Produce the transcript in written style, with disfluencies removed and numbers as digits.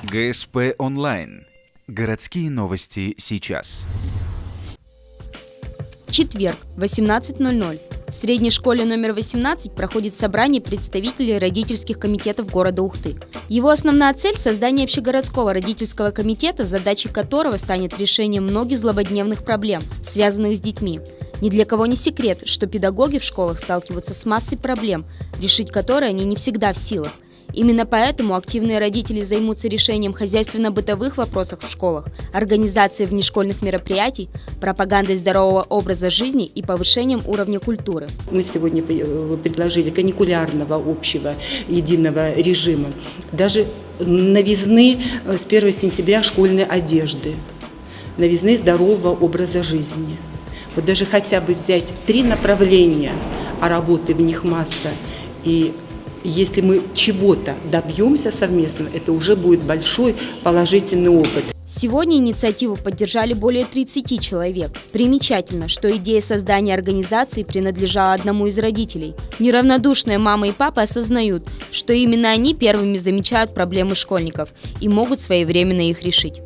ГСП онлайн. Городские новости сейчас. Четверг, 18:00. В средней школе номер 18 проходит собрание представителей родительских комитетов города Ухты. Его основная цель – создание общегородского родительского комитета, задачей которого станет решение многих злободневных проблем, связанных с детьми. Ни для кого не секрет, что педагоги в школах сталкиваются с массой проблем, решить которые они не всегда в силах. Именно поэтому активные родители займутся решением хозяйственно-бытовых вопросов в школах, организацией внешкольных мероприятий, пропагандой здорового образа жизни и повышением уровня культуры. Мы сегодня предложили каникулярного общего единого режима, даже новизны с 1 сентября школьной одежды, новизны здорового образа жизни. Вот даже хотя бы взять 3 направления, а работы в них масса, и если мы чего-то добьемся совместно, это уже будет большой положительный опыт. Сегодня инициативу поддержали более 30 человек. Примечательно, что идея создания организации принадлежала одному из родителей. Неравнодушные мама и папа осознают, что именно они первыми замечают проблемы школьников и могут своевременно их решить.